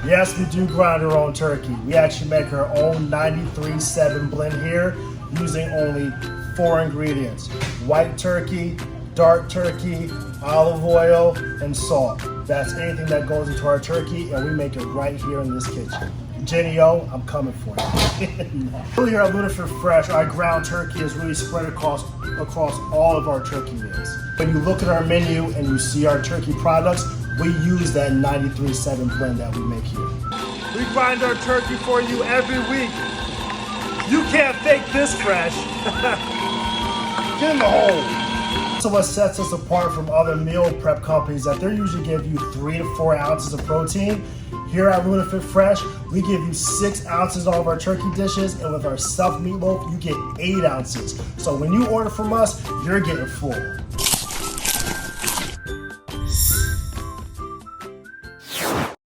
Yes, we do grind our own turkey. We actually make our own 93.7 blend here using only 4 ingredients: white turkey, dark turkey, olive oil, and salt. That's anything that goes into our turkey, and we make it right here in this kitchen. Jennie-O, I'm coming for you. Really, here at Lunafer Fresh, our ground turkey is really spread across all of our turkey meals. When you look at our menu and you see our turkey products, we use that 93.7 blend that we make here. We grind our turkey for you every week. You can't fake this fresh. Get in the hole. So what sets us apart from other meal prep companies that they usually give you 3 to 4 ounces of protein. Here at Lunafer Fresh, we give you 6 ounces of our turkey dishes, and with our stuffed meatloaf, you get 8 ounces. So when you order from us, you're getting full.